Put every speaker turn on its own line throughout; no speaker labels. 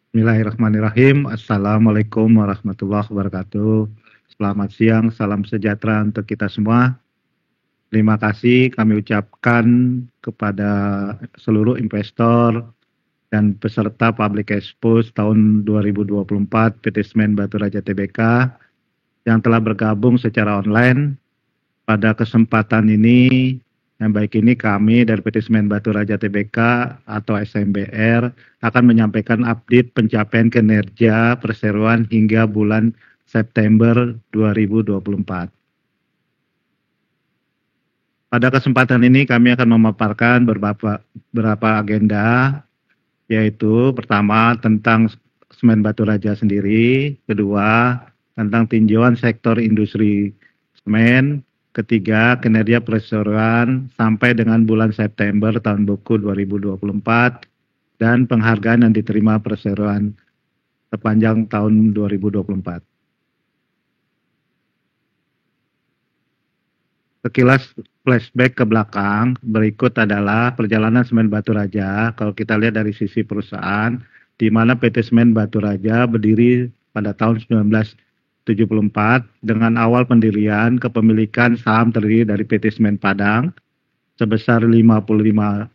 Bismillahirrahmanirrahim. Assalamualaikum warahmatullahi wabarakatuh. Selamat siang, salam sejahtera untuk kita semua. Terima kasih kami ucapkan kepada seluruh investor dan peserta Public Expo tahun 2024 PT Semen Batu Raja Tbk yang telah bergabung secara online. Pada kesempatan ini, yang baik ini kami dari PT Semen Batu Raja Tbk atau SMBR akan menyampaikan update pencapaian kinerja perseroan hingga bulan September 2024. Pada kesempatan ini kami akan memaparkan beberapa agenda, yaitu pertama tentang Semen Batu Raja sendiri, kedua tentang tinjauan sektor industri semen, ketiga kinerja perseroan sampai dengan bulan September tahun buku 2024, dan penghargaan yang diterima perseroan sepanjang tahun 2024. Sekilas flashback ke belakang, berikut adalah perjalanan Semen Batu Raja. Kalau kita lihat dari sisi perusahaan, di mana PT Semen Batu Raja berdiri pada tahun 1974 dengan awal pendirian kepemilikan saham terdiri dari PT Semen Padang sebesar 55%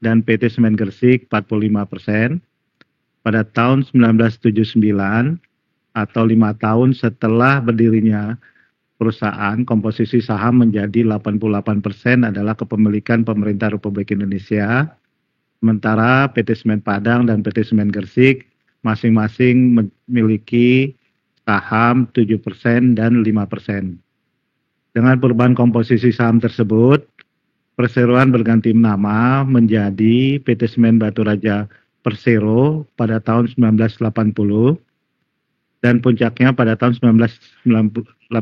dan PT Semen Gresik 45%. Pada tahun 1979 atau 5 tahun setelah berdirinya perusahaan, komposisi saham menjadi 88% adalah kepemilikan pemerintah Republik Indonesia, sementara PT Semen Padang dan PT Semen Gresik masing-masing memiliki saham 7% dan 5%. Dengan perubahan komposisi saham tersebut, perseroan berganti nama menjadi PT Semen Batu Raja Persero pada tahun 1980, dan puncaknya pada tahun 1981,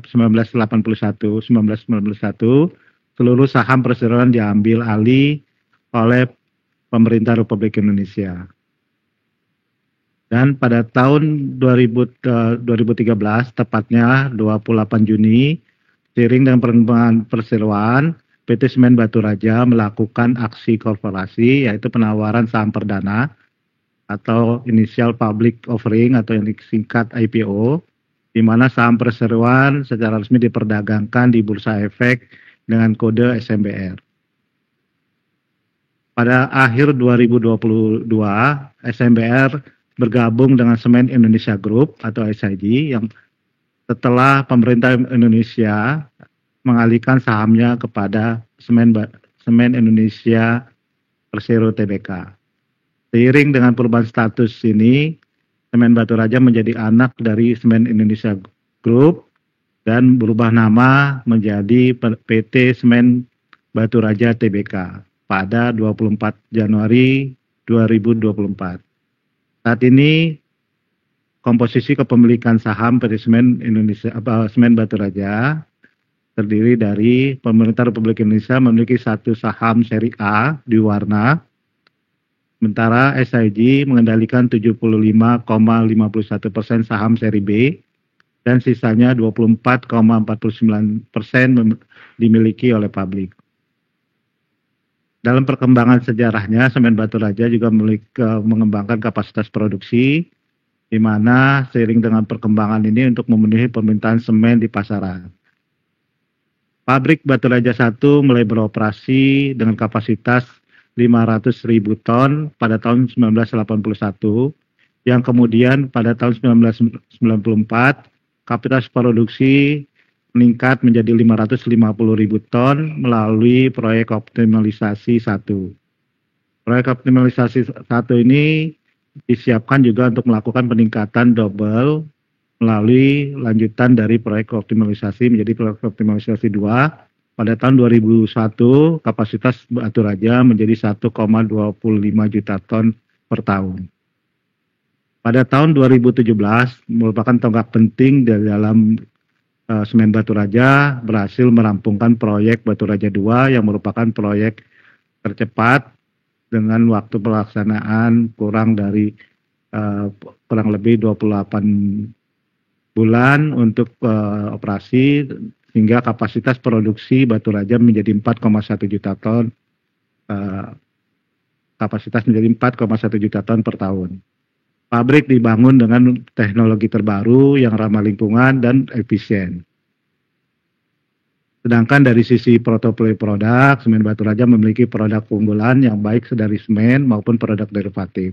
seluruh saham perseroan diambil alih oleh pemerintah Republik Indonesia. Dan pada tahun 2013, tepatnya 28 Juni, seiring dengan perkembangan perseroan, PT Semen Batu Raja melakukan aksi korporasi, yaitu penawaran saham perdana atau Initial Public Offering atau yang disingkat IPO, di mana saham perseroan secara resmi diperdagangkan di Bursa Efek dengan kode SMBR. Pada akhir 2022, SMBR bergabung dengan Semen Indonesia Group atau SIG yang setelah pemerintah Indonesia mengalihkan sahamnya kepada Semen Indonesia Persero Tbk. Seiring dengan perubahan status ini, Semen Batu Raja menjadi anak dari Semen Indonesia Group dan berubah nama menjadi PT Semen Batu Raja Tbk pada 24 Januari 2024. Saat ini komposisi kepemilikan saham PT Semen Semen Batu Raja terdiri dari pemerintah Republik Indonesia memiliki satu saham seri A di warna, sementara SIG mengendalikan 75,51% saham seri B dan sisanya 24,49% dimiliki oleh publik. Dalam perkembangan sejarahnya, Semen Batu Raja juga mengembangkan kapasitas produksi, di mana seiring dengan perkembangan ini untuk memenuhi permintaan semen di pasaran. Pabrik Batu Raja 1 mulai beroperasi dengan kapasitas 500.000 ton pada tahun 1981, yang kemudian pada tahun 1994 kapasitas produksi meningkat menjadi 550.000 ton melalui proyek optimalisasi 1. Proyek optimalisasi 1 ini disiapkan juga untuk melakukan peningkatan double melalui lanjutan dari proyek optimalisasi menjadi proyek optimalisasi 2. Pada tahun 2001, kapasitas Batu Raja menjadi 1,25 juta ton per tahun. Pada tahun 2017, merupakan tonggak penting dalam Semen Batu Raja berhasil merampungkan proyek Batu Raja 2 yang merupakan proyek tercepat dengan waktu pelaksanaan kurang lebih 28 bulan untuk operasi, sehingga kapasitas produksi Batu Raja menjadi 4,1 juta ton, kapasitas menjadi 4,1 juta ton per tahun. Pabrik dibangun dengan teknologi terbaru yang ramah lingkungan dan efisien. Sedangkan dari sisi portofolio produk, Semen Batu Raja memiliki produk keunggulan yang baik dari semen maupun produk derivatif.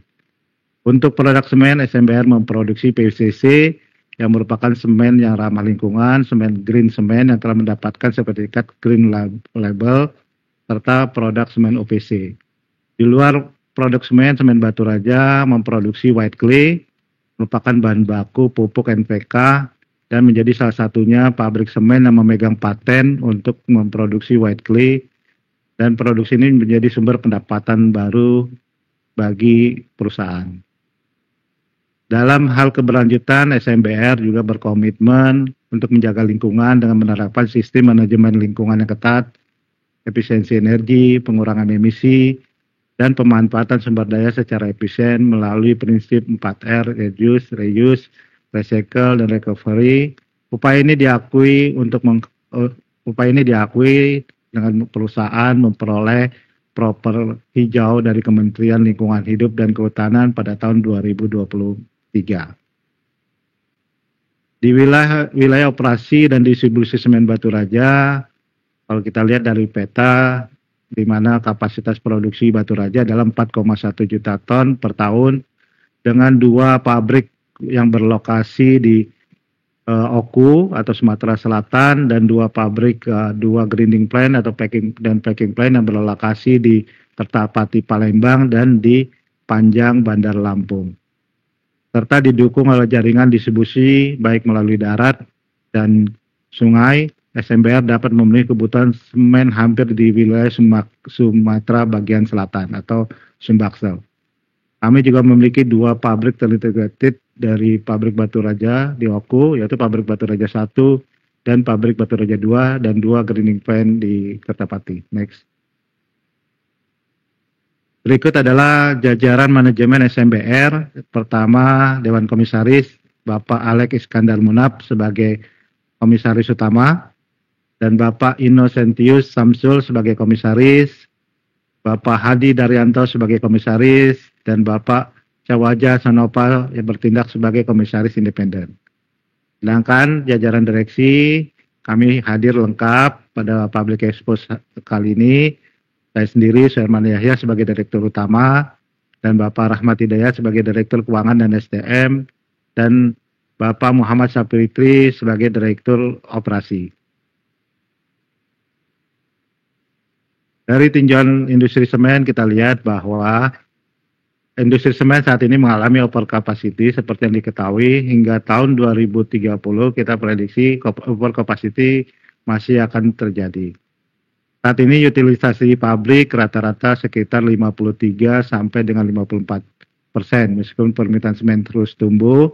Untuk produk semen, SMBR memproduksi PVCC yang merupakan semen yang ramah lingkungan, semen green semen yang telah mendapatkan sertifikat Green Label, serta produk semen OPC. Di luar produk semen, Semen Batu Raja memproduksi white clay, merupakan bahan baku pupuk NPK, dan menjadi salah satunya pabrik semen yang memegang paten untuk memproduksi white clay, dan produksi ini menjadi sumber pendapatan baru bagi perusahaan. Dalam hal keberlanjutan, SMBR juga berkomitmen untuk menjaga lingkungan dengan menerapkan sistem manajemen lingkungan yang ketat, efisiensi energi, pengurangan emisi, dan pemanfaatan sumber daya secara efisien melalui prinsip 4R, reduce, reuse, recycle, dan recovery. Upaya ini diakui dengan perusahaan memperoleh proper hijau dari Kementerian Lingkungan Hidup dan Kehutanan pada tahun 2023. Di wilayah operasi dan distribusi Semen Batu Raja, kalau kita lihat dari peta, di mana kapasitas produksi Batu Raja adalah 4,1 juta ton per tahun dengan 2 pabrik yang berlokasi di Oku atau Sumatera Selatan dan 2 pabrik 2 grinding plant atau packing plant yang berlokasi di Kertapati Palembang dan di Panjang Bandar Lampung. Serta didukung oleh jaringan distribusi baik melalui darat dan sungai. SMBR dapat memenuhi kebutuhan semen hampir di wilayah Sumatera bagian selatan atau Sumbaksel. Kami juga memiliki 2 pabrik terintegrated dari pabrik Batu Raja di Oku, yaitu pabrik Batu Raja 1 dan pabrik Batu Raja 2 dan 2 grinding plant di Kertapati. Next. Berikut adalah jajaran manajemen SMBR. Pertama, Dewan Komisaris Bapak Alex Iskandar Munab sebagai Komisaris Utama, dan Bapak Innocentius Samsul sebagai Komisaris, Bapak Hadi Daryanto sebagai Komisaris, dan Bapak Cawaja Sanopal yang bertindak sebagai Komisaris Independen. Sedangkan jajaran direksi kami hadir lengkap pada Public Expo kali ini. Saya sendiri, Suherman Yahya sebagai Direktur Utama, dan Bapak Rahmat Hidayat sebagai Direktur Keuangan dan SDM, dan Bapak Muhammad Sapritri sebagai Direktur Operasi. Dari tinjauan industri semen kita lihat bahwa industri semen saat ini mengalami over capacity seperti yang diketahui. Hingga tahun 2030 kita prediksi over capacity masih akan terjadi. Saat ini utilisasi pabrik rata-rata sekitar 53 sampai dengan 54%, meskipun permintaan semen terus tumbuh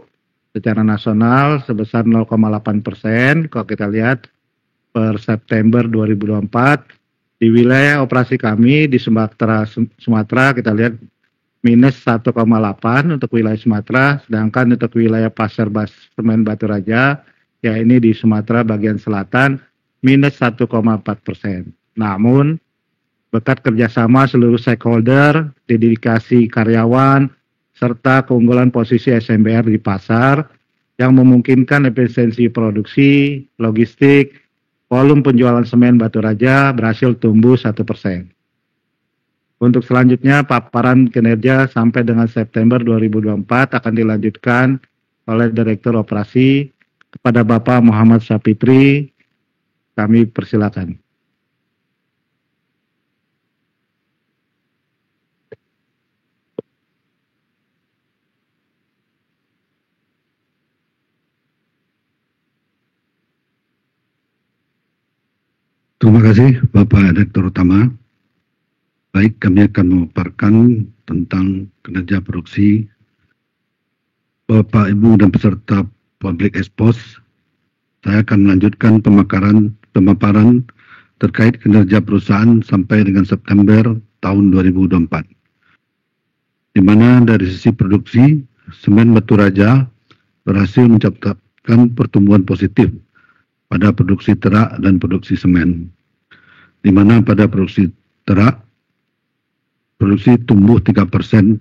secara nasional sebesar 0,8%. Kalau kita lihat per September 2024, di wilayah operasi kami di Sumatera kita lihat minus 1,8 untuk wilayah Sumatera, sedangkan untuk wilayah pasar Semen Batu Raja, ya ini di Sumatera bagian selatan, minus 1,4%. Namun, berkat kerjasama seluruh stakeholder, dedikasi karyawan, serta keunggulan posisi SMBR di pasar, yang memungkinkan efisiensi produksi, logistik, volume penjualan semen Batu Raja berhasil tumbuh 1%. Untuk selanjutnya, paparan kinerja sampai dengan September 2024 akan dilanjutkan oleh Direktur Operasi kepada Bapak Muhammad Sapitri. Kami persilakan.
Terima kasih Bapak Direktur Utama. Baik, kami akan memaparkan tentang kinerja produksi Bapak, Ibu, dan peserta Public Expos. Saya akan melanjutkan pemaparan terkait kinerja perusahaan sampai dengan September tahun 2024. Di mana dari sisi produksi, Semen Batu Raja berhasil mencatatkan pertumbuhan positif pada produksi terak dan produksi semen, di mana pada produksi terak, produksi tumbuh 3%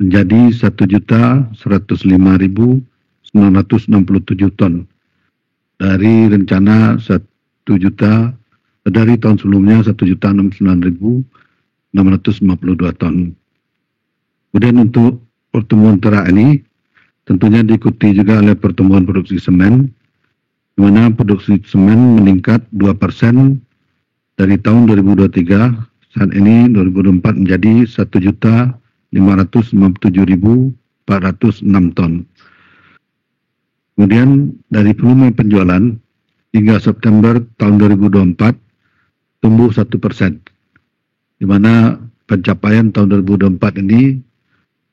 menjadi 1.105.967 ton dari rencana 1 juta dari tahun sebelumnya 1.069.652 ton. Kemudian untuk pertumbuhan terak ini tentunya diikuti juga oleh pertumbuhan produksi semen, di mana produksi semen meningkat 2% dari tahun 2023, saat ini 2024 menjadi 1.557.406 ton. Kemudian dari volume penjualan hingga September tahun 2024 tumbuh 1%, di mana pencapaian tahun 2024 ini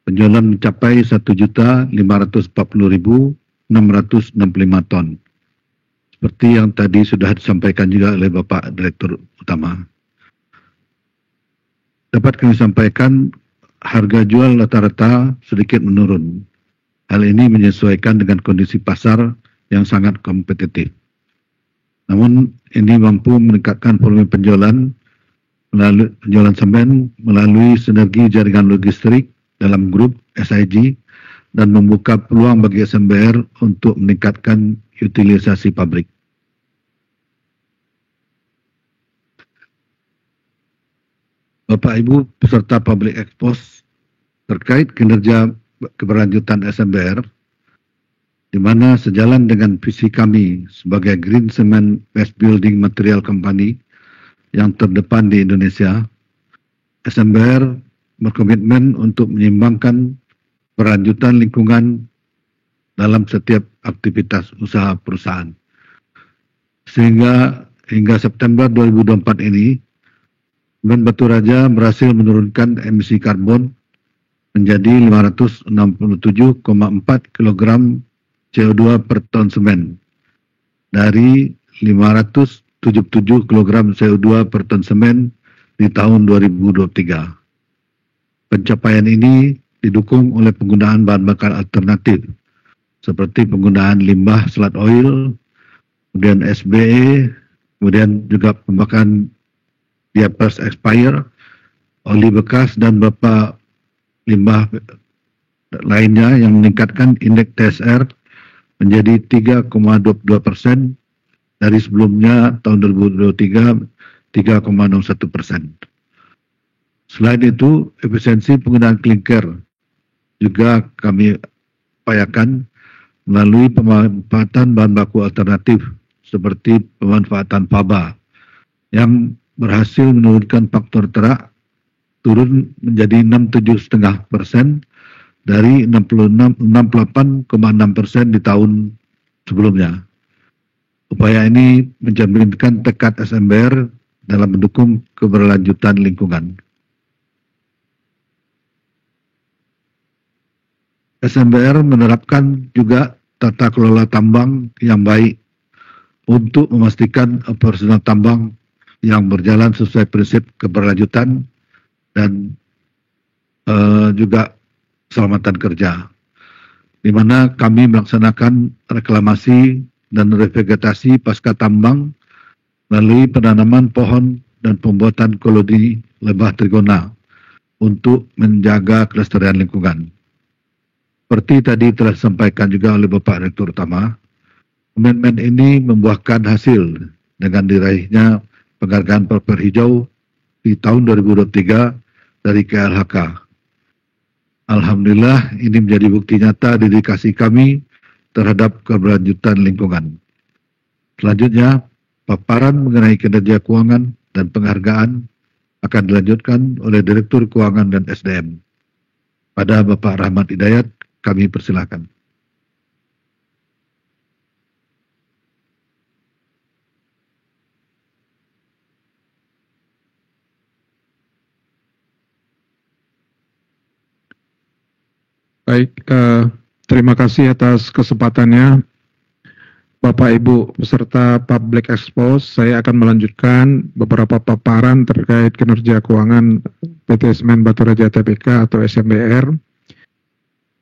penjualan mencapai 1.540.665 ton. Seperti yang tadi sudah disampaikan juga oleh Bapak Direktur Utama. Dapat kami sampaikan harga jual rata-rata sedikit menurun. Hal ini menyesuaikan dengan kondisi pasar yang sangat kompetitif. Namun ini mampu meningkatkan volume penjualan melalui penjualan semen melalui sinergi jaringan logistik dalam grup SIG dan membuka peluang bagi SMBR untuk meningkatkan utilisasi pabrik. Bapak Ibu peserta Public Expose terkait kinerja keberlanjutan SMBR, di mana sejalan dengan visi kami sebagai Green Cement Best Building Material Company yang terdepan di Indonesia, SMBR berkomitmen untuk menyeimbangkan keberlanjutan lingkungan dalam setiap aktivitas usaha perusahaan. Sehingga hingga September 2024 ini, Semen Batu Raja berhasil menurunkan emisi karbon menjadi 567,4 kg CO2 per ton semen dari 577 kg CO2 per ton semen di tahun 2023. Pencapaian ini didukung oleh penggunaan bahan bakar alternatif seperti penggunaan limbah selat oil, kemudian SBE, kemudian juga pembakaran diapers expire, oli bekas dan beberapa limbah lainnya yang meningkatkan indeks TSR menjadi 3,22% dari sebelumnya tahun 2023 3,61%. Selain itu, efisiensi penggunaan klinker juga kami upayakan melalui pemanfaatan bahan baku alternatif seperti pemanfaatan faba yang berhasil menurunkan faktor terak turun menjadi 67,5% dari 68,6% di tahun sebelumnya. Upaya ini mencerminkan tekad SMBR dalam mendukung keberlanjutan lingkungan. SMBR menerapkan juga tata kelola tambang yang baik untuk memastikan operasional tambang yang berjalan sesuai prinsip keberlanjutan dan juga keselamatan kerja, di mana kami melaksanakan reklamasi dan revegetasi pasca tambang melalui penanaman pohon dan pembuatan koloni lebah trigona untuk menjaga kelestarian lingkungan. Seperti tadi telah disampaikan juga oleh Bapak Direktur Utama, komitmen ini membuahkan hasil dengan diraihnya penghargaan Paper Hijau di tahun 2023 dari KLHK. Alhamdulillah, ini menjadi bukti nyata dedikasi kami terhadap keberlanjutan lingkungan. Selanjutnya, paparan mengenai kinerja keuangan dan penghargaan akan dilanjutkan oleh Direktur Keuangan dan SDM. Pada Bapak Rahmat Hidayat, kami persilakan.
Baik, terima kasih atas kesempatannya Bapak Ibu peserta Public Expose. Saya akan melanjutkan beberapa paparan terkait kinerja keuangan PT Semen Batu Raja Tbk atau SMBR.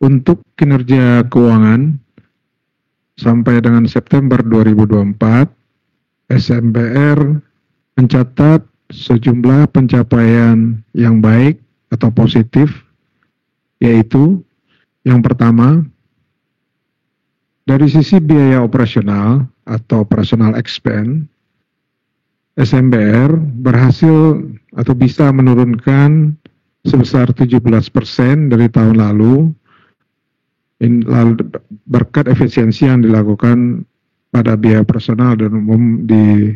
Untuk kinerja keuangan sampai dengan September 2024, SMBR mencatat sejumlah pencapaian yang baik atau positif yaitu yang pertama, dari sisi biaya operasional atau operational expense, SMBR berhasil atau bisa menurunkan sebesar 17% dari tahun lalu, berkat efisiensi yang dilakukan pada biaya personal dan umum di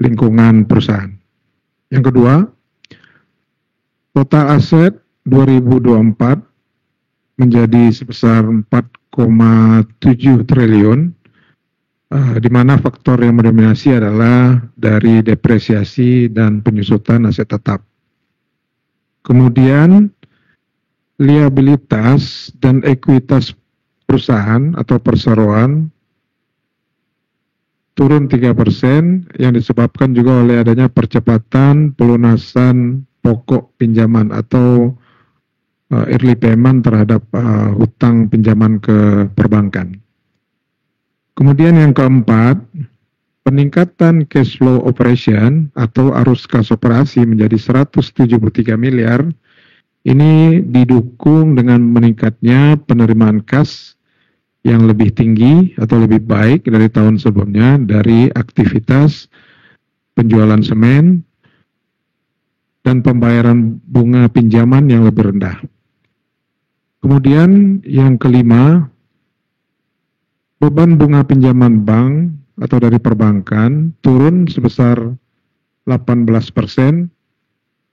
lingkungan perusahaan. Yang kedua, total aset 2024 menjadi sebesar 4,7 triliun, di mana faktor yang mendominasi adalah dari depresiasi dan penyusutan aset tetap. Kemudian, liabilitas dan ekuitas perusahaan atau perseroan turun 3% yang disebabkan juga oleh adanya percepatan pelunasan pokok pinjaman atau early payment terhadap hutang pinjaman ke perbankan. Kemudian yang keempat, peningkatan cash flow operation atau arus kas operasi menjadi 173 miliar. Ini didukung dengan meningkatnya penerimaan kas yang lebih tinggi atau lebih baik dari tahun sebelumnya dari aktivitas penjualan semen dan pembayaran bunga pinjaman yang lebih rendah. Kemudian yang kelima, beban bunga pinjaman bank atau dari perbankan turun sebesar 18%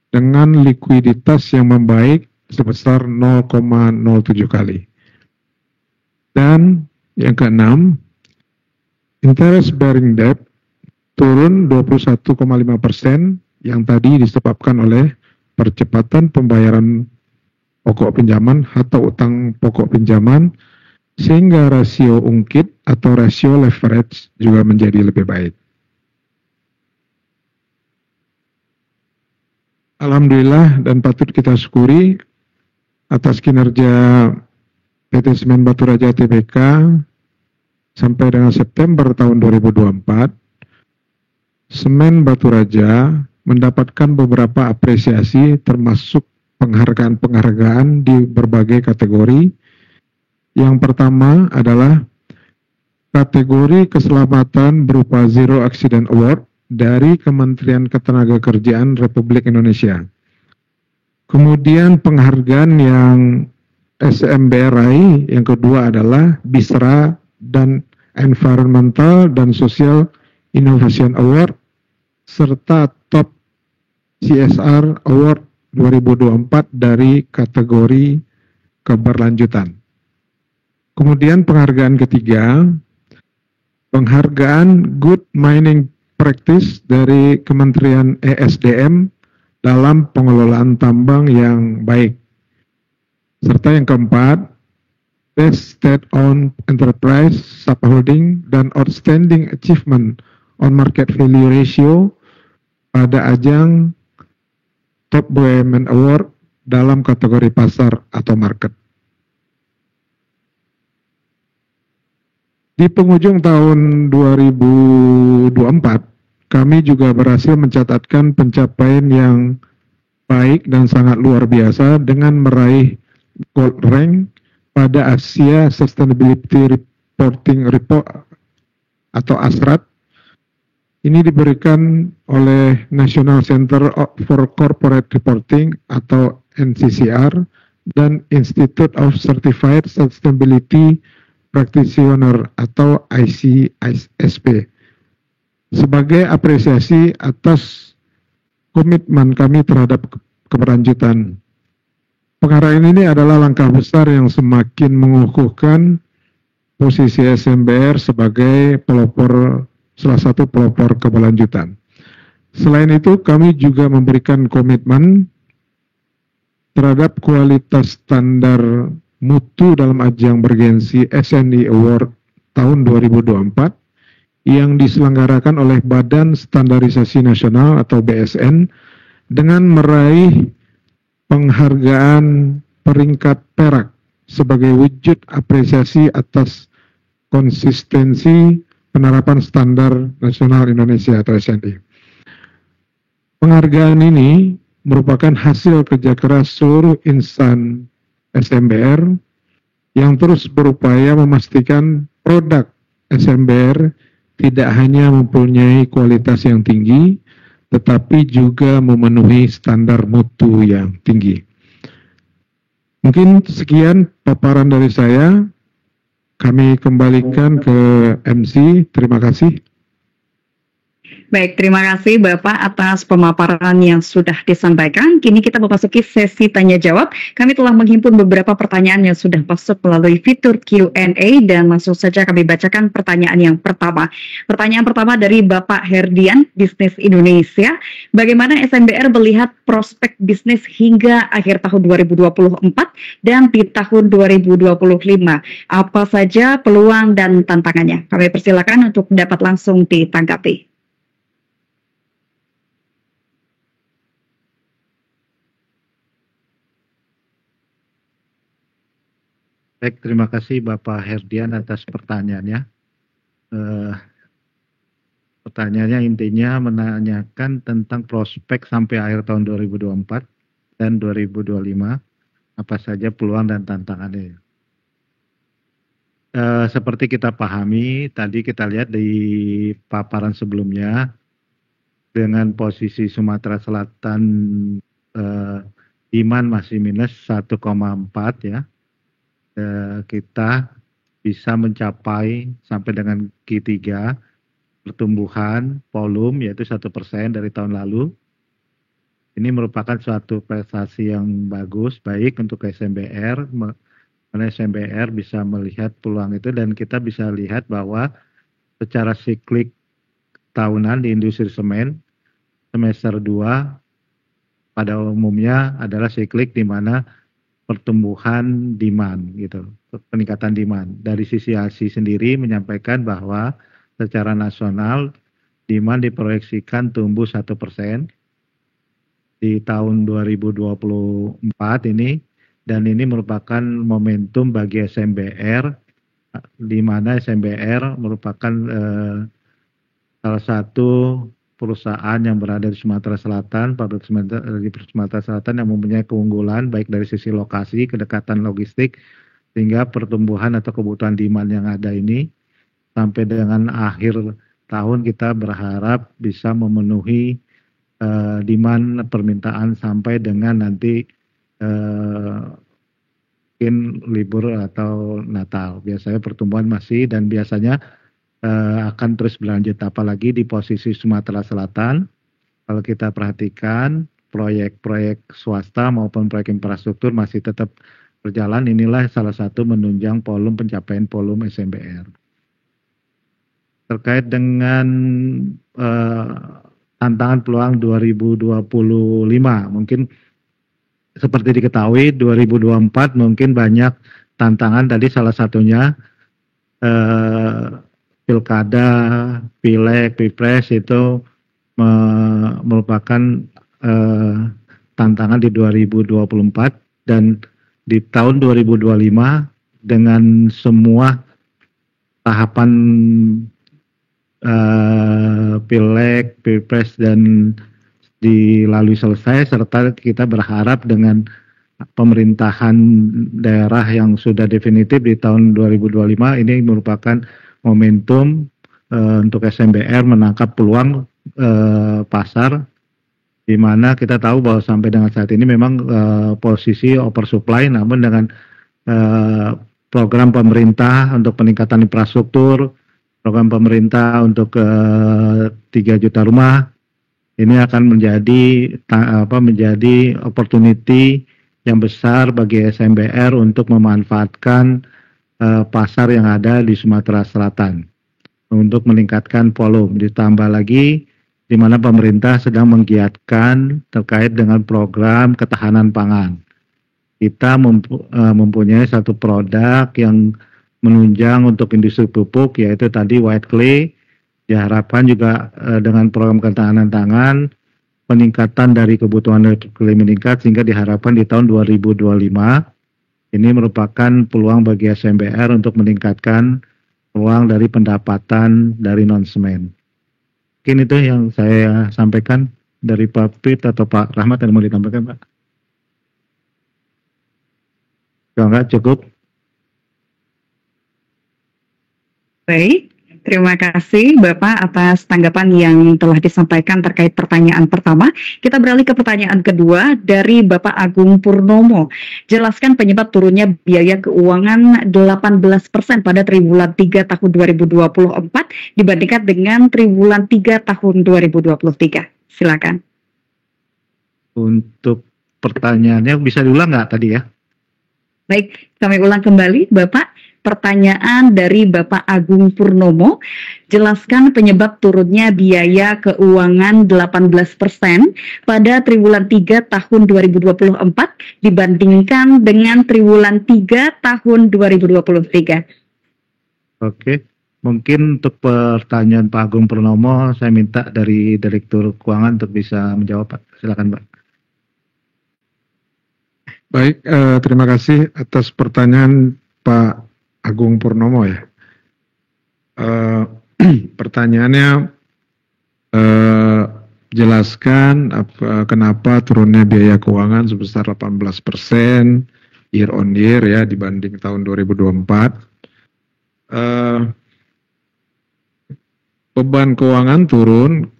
dengan likuiditas yang membaik sebesar 0,07 kali. Dan yang keenam, interest bearing debt turun 21,5% yang tadi disebabkan oleh percepatan pembayaran pokok pinjaman atau utang pokok pinjaman, sehingga rasio ungkit atau rasio leverage juga menjadi lebih baik. Alhamdulillah dan patut kita syukuri atas kinerja PT Semen Batu Raja Tbk sampai dengan September tahun 2024, Semen Batu Raja mendapatkan beberapa apresiasi termasuk penghargaan-penghargaan di berbagai kategori. Yang pertama adalah kategori keselamatan berupa Zero Accident Award dari Kementerian Ketenagakerjaan Republik Indonesia. Kemudian penghargaan yang SMBR raih yang kedua adalah BISRA dan Environmental dan Social Innovation Award serta Top CSR Award 2024 dari kategori keberlanjutan. Kemudian penghargaan ketiga, penghargaan Good Mining Practice dari Kementerian ESDM dalam pengelolaan tambang yang baik. Serta yang keempat, Best State-Owned Enterprise Subholding dan Outstanding Achievement on Market Value Ratio pada ajang Top BUMN Award dalam kategori pasar atau market. Di penghujung tahun 2024, kami juga berhasil mencatatkan pencapaian yang baik dan sangat luar biasa dengan meraih Gold Rank pada Asia Sustainability Reporting Report atau ASRAT. Ini diberikan oleh National Center for Corporate Reporting atau NCCR dan Institute of Certified Sustainability Practitioner atau ICSP sebagai apresiasi atas komitmen kami terhadap keberlanjutan. Penghargaan ini adalah langkah besar yang semakin mengukuhkan posisi SMBR sebagai salah satu pelopor keberlanjutan. Selain itu, kami juga memberikan komitmen terhadap kualitas standar mutu dalam ajang bergensi SNI Award tahun 2024 yang diselenggarakan oleh Badan Standarisasi Nasional atau BSN dengan meraih penghargaan peringkat perak sebagai wujud apresiasi atas konsistensi penerapan standar nasional Indonesia atau SNI. Penghargaan ini merupakan hasil kerja keras seluruh insan SMBR yang terus berupaya memastikan produk SMBR tidak hanya mempunyai kualitas yang tinggi, tetapi juga memenuhi standar mutu yang tinggi. Mungkin sekian paparan dari saya. Kami kembalikan ke MC. Terima kasih.
Baik, terima kasih Bapak atas pemaparan yang sudah disampaikan. Kini kita memasuki sesi tanya jawab. Kami telah menghimpun beberapa pertanyaan yang sudah masuk melalui fitur Q&A dan langsung saja kami bacakan pertanyaan yang pertama. Pertanyaan pertama dari Bapak Herdian, Bisnis Indonesia. Bagaimana SMBR melihat prospek bisnis hingga akhir tahun 2024 dan di tahun 2025? Apa saja peluang dan tantangannya? Kami persilakan untuk dapat langsung ditanggapi.
Baik, terima kasih Bapak Herdian atas pertanyaannya. Pertanyaannya intinya menanyakan tentang prospek sampai akhir tahun 2024 dan 2025, apa saja peluang dan tantangannya. Seperti kita pahami, tadi kita lihat di paparan sebelumnya, dengan posisi Sumatera Selatan demand masih minus 1,4 ya. Kita bisa mencapai sampai dengan Q3 pertumbuhan volume yaitu 1% dari tahun lalu. Ini merupakan suatu prestasi yang bagus, baik untuk SMBR, karena SMBR bisa melihat peluang itu dan kita bisa lihat bahwa secara siklik tahunan di industri semen, semester 2 pada umumnya adalah siklik di mana pertumbuhan demand gitu, peningkatan demand. Dari sisi ASI sendiri menyampaikan bahwa secara nasional demand diproyeksikan tumbuh 1% di tahun 2024 ini, dan ini merupakan momentum bagi SMBR, di mana SMBR merupakan salah satu perusahaan yang berada di Sumatera Selatan, pabrik semen di Sumatera Selatan yang mempunyai keunggulan baik dari sisi lokasi, kedekatan logistik, sehingga pertumbuhan atau kebutuhan demand yang ada ini sampai dengan akhir tahun kita berharap bisa memenuhi demand permintaan sampai dengan nanti mungkin libur atau Natal. Biasanya pertumbuhan masih dan biasanya akan terus berlanjut, apalagi di posisi Sumatera Selatan. Kalau kita perhatikan proyek-proyek swasta maupun proyek infrastruktur masih tetap berjalan. Inilah salah satu menunjang volume pencapaian volume SMBR. Terkait dengan tantangan peluang 2025, mungkin seperti diketahui 2024 mungkin banyak tantangan. Tadi salah satunya pilkada, pileg, pilpres itu merupakan tantangan di 2024, dan di tahun 2025 dengan semua tahapan pileg, pilpres dan dilalui selesai, serta kita berharap dengan pemerintahan daerah yang sudah definitif di tahun 2025 ini merupakan momentum untuk SMBR menangkap peluang pasar, di mana kita tahu bahwa sampai dengan saat ini memang posisi oversupply, namun dengan program pemerintah untuk peningkatan infrastruktur, program pemerintah untuk 3 juta rumah, ini akan menjadi opportunity yang besar bagi SMBR untuk memanfaatkan pasar yang ada di Sumatera Selatan untuk meningkatkan volume. Ditambah lagi di mana pemerintah sedang menggiatkan terkait dengan program ketahanan pangan. Kita mempunyai satu produk yang menunjang untuk industri pupuk, yaitu tadi white clay. Diharapkan juga dengan program ketahanan pangan, peningkatan dari kebutuhan white clay meningkat, sehingga diharapkan di tahun 2025 ini merupakan peluang bagi SMBR untuk meningkatkan peluang dari pendapatan dari non-semen. Mungkin itu yang saya sampaikan dari Pak Pit atau Pak Rahmat yang mau ditambahkan, Pak. Kalau nggak cukup.
Baik, terima kasih Bapak atas tanggapan yang telah disampaikan terkait pertanyaan pertama. Kita beralih ke pertanyaan kedua dari Bapak Agung Purnomo. Jelaskan penyebab turunnya biaya keuangan 18% pada triwulan 3 tahun 2024 dibandingkan dengan triwulan 3 tahun 2023. Silakan.
Untuk pertanyaannya bisa diulang nggak tadi ya?
Baik, kami ulang kembali Bapak. Pertanyaan dari Bapak Agung Purnomo, jelaskan penyebab turunnya biaya keuangan 18% pada triwulan 3 tahun 2024 dibandingkan dengan triwulan 3 tahun 2023.
Oke, mungkin untuk pertanyaan Pak Agung Purnomo, saya minta dari Direktur Keuangan untuk bisa menjawab, Pak. Silakan, Pak.
Baik, terima kasih atas pertanyaan Pak Agung Purnomo ya. Pertanyaannya, jelaskan kenapa turunnya biaya keuangan sebesar 18% year on year ya dibanding tahun 2024. Beban keuangan turun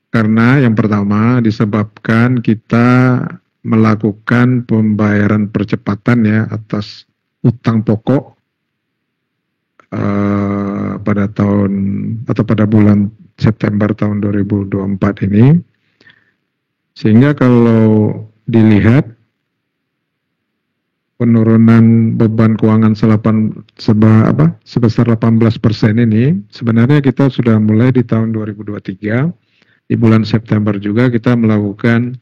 karena yang pertama disebabkan kita melakukan pembayaran percepatan ya atas utang pokok pada tahun atau pada bulan September tahun 2024 ini, sehingga kalau dilihat penurunan beban keuangan sebesar 18% ini sebenarnya kita sudah mulai di tahun 2023. Di bulan September juga kita melakukan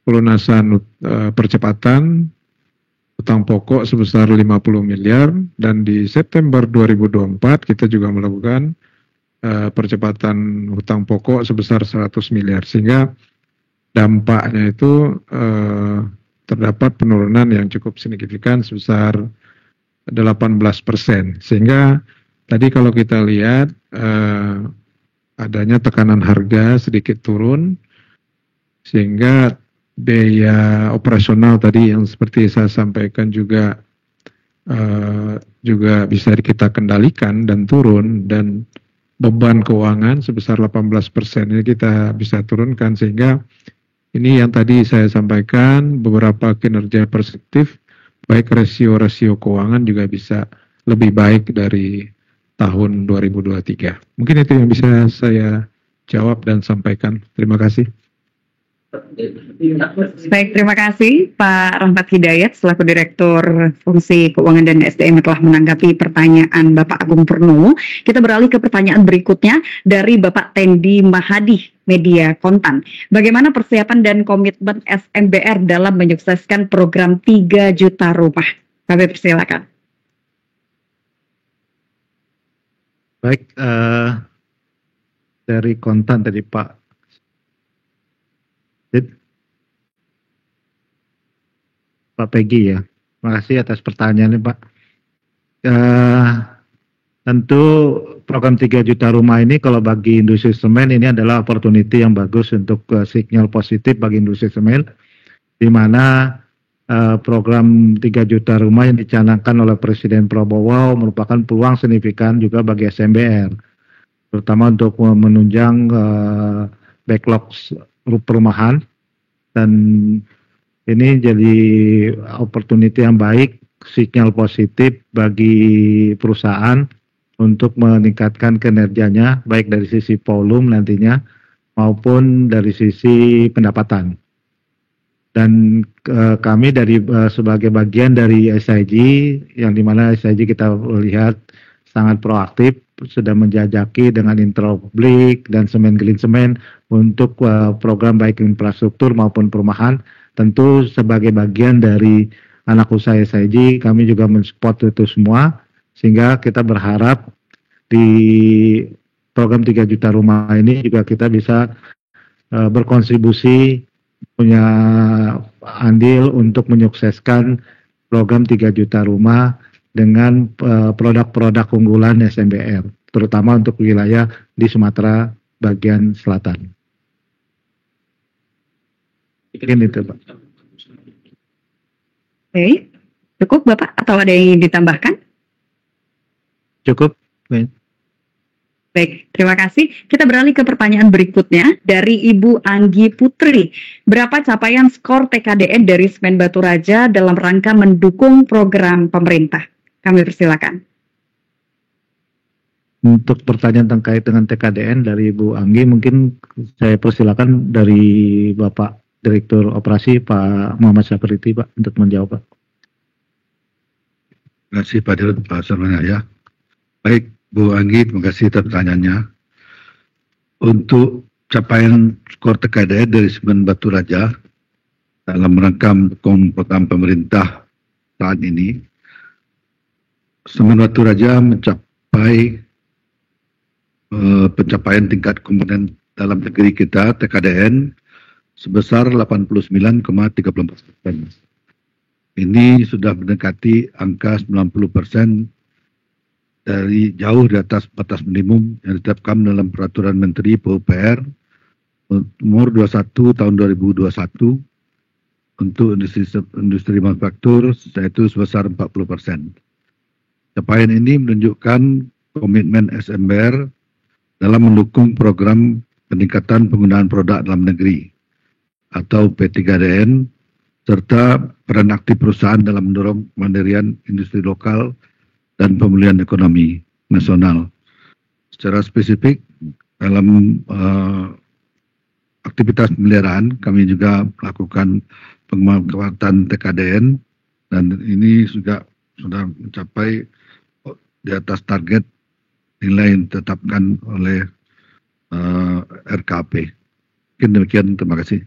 pelunasan percepatan utang pokok sebesar 50 miliar dan di September 2024 kita juga melakukan percepatan utang pokok sebesar 100 miliar sehingga dampaknya itu terdapat penurunan yang cukup signifikan sebesar 18%. Sehingga tadi kalau kita lihat adanya tekanan harga sedikit turun sehingga biaya operasional tadi yang seperti saya sampaikan juga bisa kita kendalikan dan turun, dan beban keuangan sebesar 18% ini kita bisa turunkan, sehingga ini yang tadi saya sampaikan beberapa kinerja positif baik rasio-rasio keuangan juga bisa lebih baik dari tahun 2023. Mungkin itu yang bisa saya jawab dan sampaikan. Terima kasih.
Baik, terima kasih Pak Rahmat Hidayat selaku Direktur Fungsi Keuangan dan SDM telah menanggapi pertanyaan Bapak Agung Purnomo. Kita beralih ke pertanyaan berikutnya dari Bapak Tendi Mahadi, Media Kontan. Bagaimana persiapan dan komitmen SMBR dalam menyukseskan program 3 juta rumah? Kami persilakan.
Baik, dari Kontan tadi Pak Peggy ya. Terima kasih atas pertanyaannya Pak. Tentu program 3 juta rumah ini kalau bagi industri semen ini adalah opportunity yang bagus untuk sinyal positif bagi industri semen, di mana program 3 juta rumah yang dicanangkan oleh Presiden Prabowo merupakan peluang signifikan juga bagi SMBR, terutama untuk menunjang backlog perumahan, dan ini jadi opportunity yang baik, sinyal positif bagi perusahaan untuk meningkatkan kinerjanya baik dari sisi volume nantinya maupun dari sisi pendapatan. Dan kami dari sebagai bagian dari SIG, yang dimana SIG kita lihat sangat proaktif, sudah menjajaki dengan Introblik dan Semen Green Semen untuk program baik infrastruktur maupun perumahan. Tentu sebagai bagian dari anak usaha SIG, kami juga mensupport itu semua, sehingga kita berharap di program 3 juta rumah ini juga kita bisa berkontribusi, punya andil untuk menyukseskan program 3 juta rumah dengan produk-produk unggulan SMBR, terutama untuk wilayah di Sumatera bagian selatan. Mungkin itu, Pak.
Baik, Cukup Bapak atau ada yang ingin ditambahkan?
Cukup.
Baik, terima kasih. Kita beralih ke pertanyaan berikutnya dari Ibu Anggi Putri. Berapa capaian skor TKDN dari Semen Batu Raja dalam rangka mendukung program pemerintah? Kami persilakan.
Untuk pertanyaan terkait dengan TKDN dari Ibu Anggi, mungkin saya persilakan dari Bapak Direktur Operasi Pak Muhammad Syafriti, Pak, untuk menjawab, Pak.
Terima kasih Pak Dirut, Pak Sarwana ya. Baik, Bu Anggi, terima kasih atas pertanyaannya. Untuk capaian skor TKDN dari Semen Batu Raja dalam rangka mendukung program pemerintah saat ini, Semen Batu Raja mencapai pencapaian tingkat komponen dalam negeri kita TKDN sebesar 89,34%. Ini sudah mendekati angka 90% dari jauh di atas batas minimum yang ditetapkan dalam Peraturan Menteri PUPR nomor 21 tahun 2021 untuk industri manufaktur, yaitu sebesar 40%. Capaian ini menunjukkan komitmen SMBR dalam mendukung program peningkatan penggunaan produk dalam negeri atau P3DN serta peran aktif perusahaan dalam mendorong kemandirian industri lokal dan pemulihan ekonomi nasional. Secara spesifik dalam aktivitas pemeliharaan kami juga melakukan penguatan TKDN dan ini juga sudah mencapai di atas target nilai yang ditetapkan oleh RKP. Mungkin demikian, terima kasih.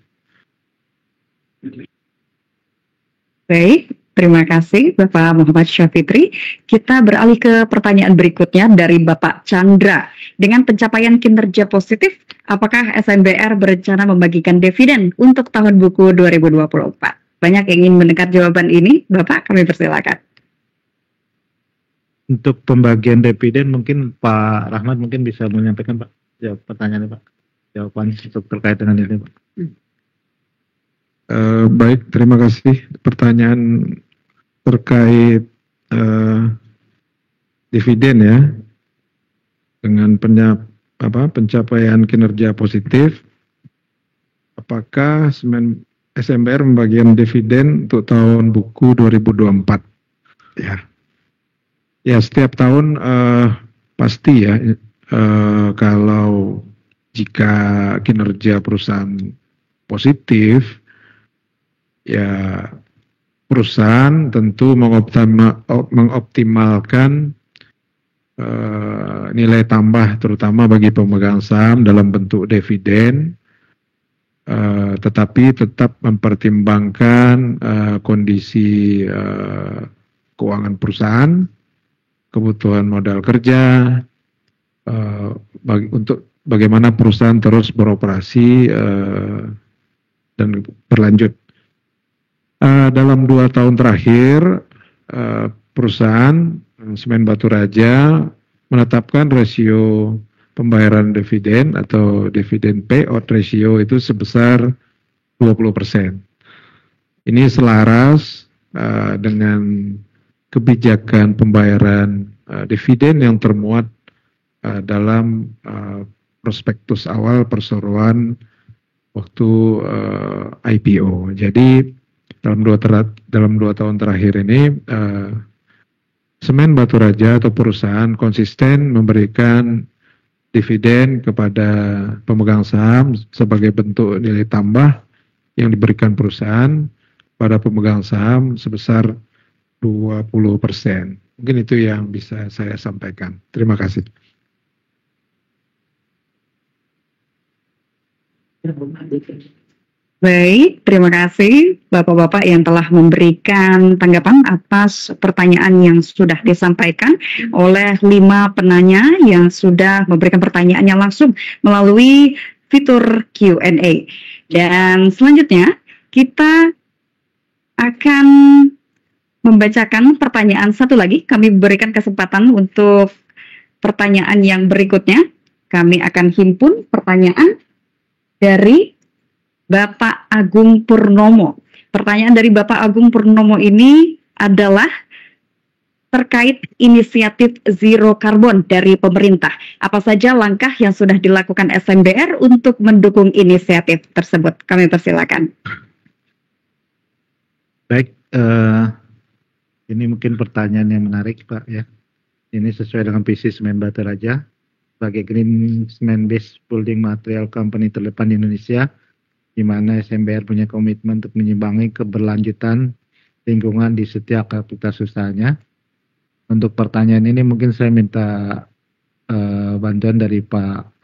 Baik, terima kasih Bapak Muhammad Syafitri. Kita beralih ke pertanyaan berikutnya dari Bapak Chandra. Dengan pencapaian kinerja positif, apakah SMBR berencana membagikan dividen untuk tahun buku 2024? Banyak yang ingin mendengar jawaban ini, Bapak, kami persilakan.
Untuk pembagian dividen mungkin Pak Rahmat mungkin bisa menyampaikan, Pak, jawab pertanyaannya, Pak. Jawaban untuk terkait dengan ini, Pak.
Baik, terima kasih. Pertanyaan terkait dividen ya, dengan pencapaian kinerja positif, apakah SMBR membagikan dividen untuk tahun buku 2024? Ya, setiap tahun pasti ya, kalau jika kinerja perusahaan positif, ya perusahaan tentu mengoptimalkan nilai tambah terutama bagi pemegang saham dalam bentuk dividen, tetapi tetap mempertimbangkan kondisi keuangan perusahaan, kebutuhan modal kerja, untuk bagaimana perusahaan terus beroperasi dan berlanjut. Dalam 2 tahun terakhir, perusahaan Semen Batu Raja menetapkan rasio pembayaran dividen atau dividen payout ratio itu sebesar 20%. Ini selaras dengan kebijakan pembayaran dividen yang termuat dalam prospektus awal perseroan waktu IPO. Jadi dalam 2 tahun terakhir ini Semen Batu Raja atau perusahaan konsisten memberikan dividen kepada pemegang saham sebagai bentuk nilai tambah yang diberikan perusahaan pada pemegang saham sebesar 20%. Mungkin itu yang bisa saya sampaikan. Terima kasih.
Baik, terima kasih Bapak-Bapak yang telah memberikan tanggapan atas pertanyaan yang sudah disampaikan oleh 5 penanya yang sudah memberikan pertanyaannya langsung melalui fitur Q&A. Dan selanjutnya kita akan membacakan pertanyaan satu lagi. Kami berikan kesempatan untuk pertanyaan yang berikutnya. Kami akan himpun pertanyaan dari Bapak Agung Purnomo. Pertanyaan dari Bapak Agung Purnomo ini adalah terkait inisiatif zero carbon dari pemerintah. Apa saja langkah yang sudah dilakukan SMBR untuk mendukung inisiatif tersebut? Kami persilakan.
Baik, ini mungkin pertanyaan yang menarik, Pak, ya. Ini sesuai dengan visi Semen Batu Raja sebagai Green Cement Based Building Material Company terdepan di Indonesia, di mana SMBR punya komitmen untuk menyimbangi keberlanjutan lingkungan di setiap aktivitas usahanya. Untuk pertanyaan ini mungkin saya minta bantuan dari Pak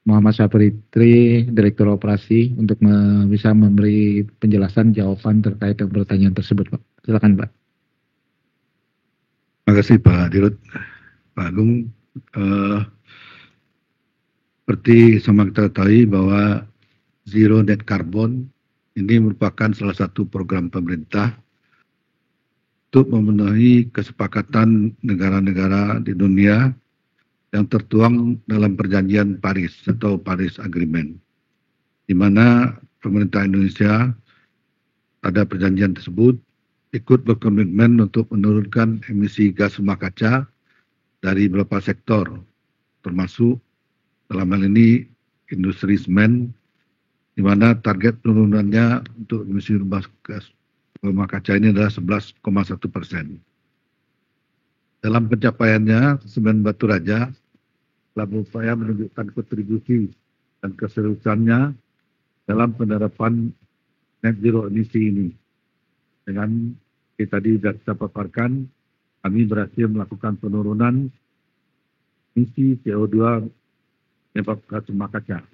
Muhammad Syafritri, Direktur Operasi, untuk bisa memberi penjelasan jawaban terkait dengan pertanyaan tersebut, Pak. Silakan, Pak.
Terima kasih Pak Dirut, Pak Agung. Seperti sama kita ketahui bahwa Zero Net Carbon ini merupakan salah satu program pemerintah untuk memenuhi kesepakatan negara-negara di dunia yang tertuang dalam perjanjian Paris atau Paris Agreement, di mana pemerintah Indonesia pada perjanjian tersebut ikut berkomitmen untuk menurunkan emisi gas rumah kaca dari beberapa sektor, termasuk dalam hal ini industri semen, di mana target penurunannya untuk emisi gas rumah kaca ini adalah 11,1%. Dalam pencapaiannya, Semen Batu Raja telah berupaya menunjukkan kontribusi dan keseriusannya dalam penerapan net zero emisi ini. Dengan tadi sudah kita paparkan, kami berhasil melakukan penurunan emisi CO2 penyebab gas rumah kaca.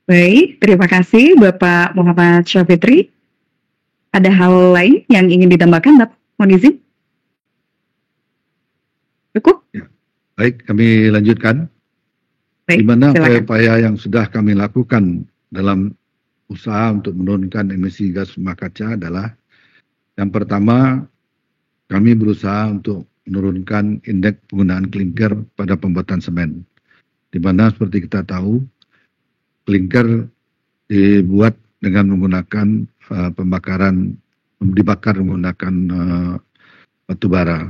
Baik, terima kasih Bapak Muhammad Syafritri. Ada hal lain yang ingin ditambahkan, Bapak? Mohon izin. Cukup?
Ya. Baik, kami lanjutkan.
Baik,
di mana
silakan.
upaya-upaya yang sudah kami lakukan dalam usaha untuk menurunkan emisi gas rumah kaca adalah yang pertama, kami berusaha untuk menurunkan indeks penggunaan klinker pada pembuatan semen. Di mana seperti kita tahu, klinker dibuat dengan menggunakan dibakar menggunakan batu bara.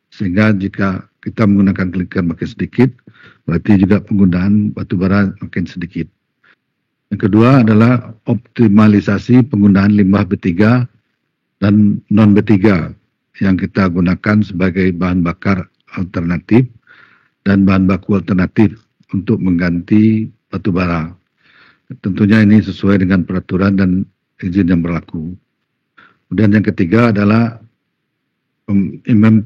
Sehingga jika kita menggunakan klinker makin sedikit, berarti juga penggunaan batu bara makin sedikit. Yang kedua adalah optimalisasi penggunaan limbah B3 dan non B3 yang kita gunakan sebagai bahan bakar alternatif dan bahan baku alternatif untuk mengganti batu bara. Tentunya ini sesuai dengan peraturan dan izin yang berlaku. Kemudian yang ketiga adalah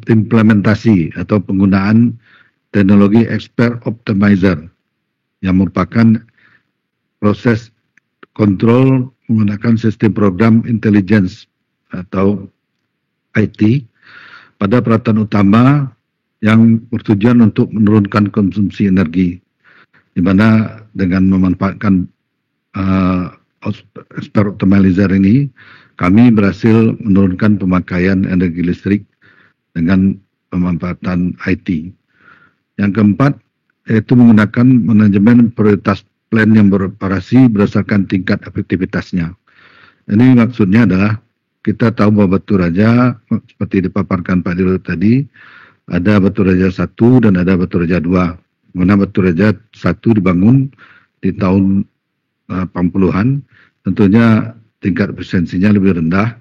implementasi atau penggunaan teknologi expert optimizer yang merupakan proses kontrol menggunakan sistem program intelligence atau IT pada peralatan utama yang bertujuan untuk menurunkan konsumsi energi, di mana dengan memanfaatkan expert optimizer ini, kami berhasil menurunkan pemakaian energi listrik dengan pemanfaatan IT. Yang keempat, yaitu menggunakan manajemen prioritas plan yang beroperasi berdasarkan tingkat efektivitasnya. Ini maksudnya adalah kita tahu bahwa Batu Raja, seperti dipaparkan Pak Dirut tadi, ada Batu Raja 1 dan ada Batu Raja 2. Mana Batu Raja 1 dibangun di tahun 80-an, tentunya tingkat efisiensinya lebih rendah,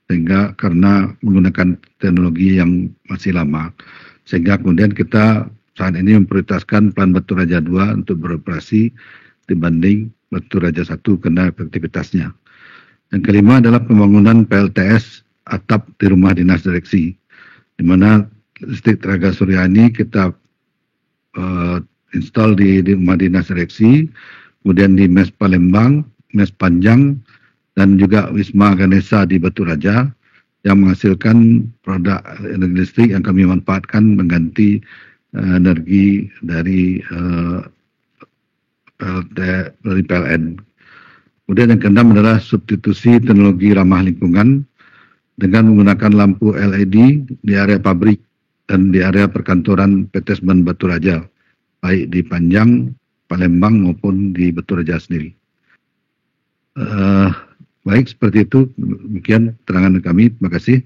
sehingga karena menggunakan teknologi yang masih lama. Sehingga kemudian kita saat ini memprioritaskan plan Batu Raja 2 untuk beroperasi dibanding Batu Raja 1 karena efektivitasnya. Yang kelima adalah pembangunan PLTS atap di rumah dinas direksi, di mana listrik tenaga surya ini kita install di rumah dinas direksi, kemudian di Mes Palembang, Mes Panjang, dan juga Wisma Ganesha di Batu Raja. yang menghasilkan produk energi listrik yang kami manfaatkan mengganti energi dari PLN. Kemudian yang keenam adalah substitusi teknologi ramah lingkungan dengan menggunakan lampu LED di area pabrik dan di area perkantoran PT Semen Batu Raja, baik di Panjang, Palembang maupun di Batu Raja sendiri. Baik, seperti itu. Demikian terangan kami. Terima kasih.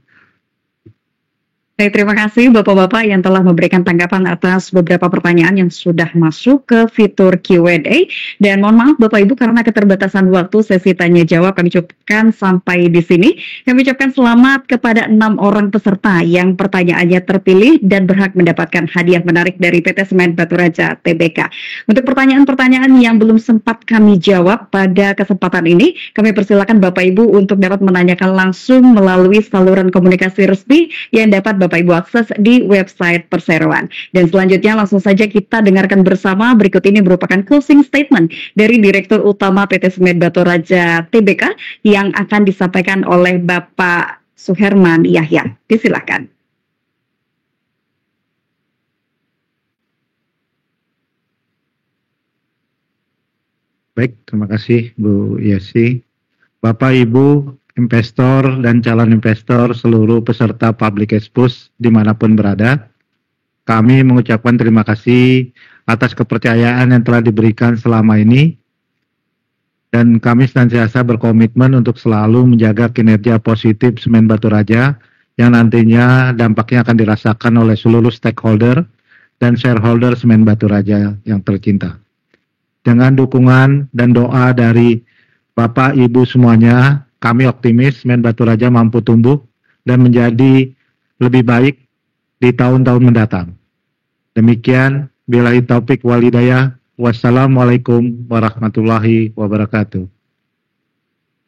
Baik, terima kasih Bapak-Bapak yang telah memberikan tanggapan atas beberapa pertanyaan yang sudah masuk ke fitur Q&A. Dan mohon maaf Bapak Ibu karena keterbatasan waktu sesi tanya jawab kami cukupkan sampai di sini. Kami ucapkan selamat kepada 6 orang peserta yang pertanyaannya terpilih dan berhak mendapatkan hadiah menarik dari PT Semen Batu Raja Tbk. Untuk pertanyaan-pertanyaan yang belum sempat kami jawab pada kesempatan ini, kami persilakan Bapak Ibu untuk dapat menanyakan langsung melalui saluran komunikasi resmi yang dapat Bapak Ibu akses di website Perseroan. Dan selanjutnya langsung saja kita dengarkan bersama. Berikut ini merupakan closing statement dari Direktur Utama PT Semen Batu Raja Tbk yang akan disampaikan oleh Bapak Suherman Yahya. Disilakan.
Baik, terima kasih Bu Yesi. Bapak Ibu investor dan calon investor seluruh peserta Public Expose dimanapun berada, kami mengucapkan terima kasih atas kepercayaan yang telah diberikan selama ini dan kami senantiasa berkomitmen untuk selalu menjaga kinerja positif Semen Batu Raja yang nantinya dampaknya akan dirasakan oleh seluruh stakeholder dan shareholder Semen Batu Raja yang tercinta. Dengan dukungan dan doa dari Bapak Ibu semuanya, kami optimis Semen Batu Raja mampu tumbuh dan menjadi lebih baik di tahun-tahun mendatang. Demikian, billahi taufik wal hidayah. Wassalamualaikum warahmatullahi wabarakatuh.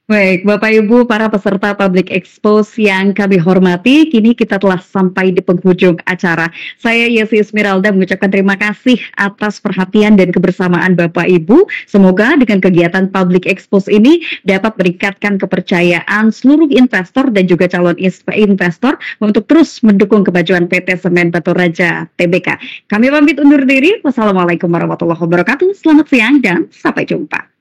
Baik, Bapak Ibu para peserta Public Expose yang kami hormati, kini kita telah sampai di penghujung acara. Saya Yesi Esmeralda mengucapkan terima kasih atas perhatian dan kebersamaan Bapak Ibu. Semoga dengan kegiatan Public Expose ini dapat meningkatkan kepercayaan seluruh investor dan juga calon investor untuk terus mendukung kemajuan PT Semen Batu Raja Tbk. Kami pamit undur diri. Wassalamualaikum warahmatullahi wabarakatuh. Selamat siang dan sampai jumpa.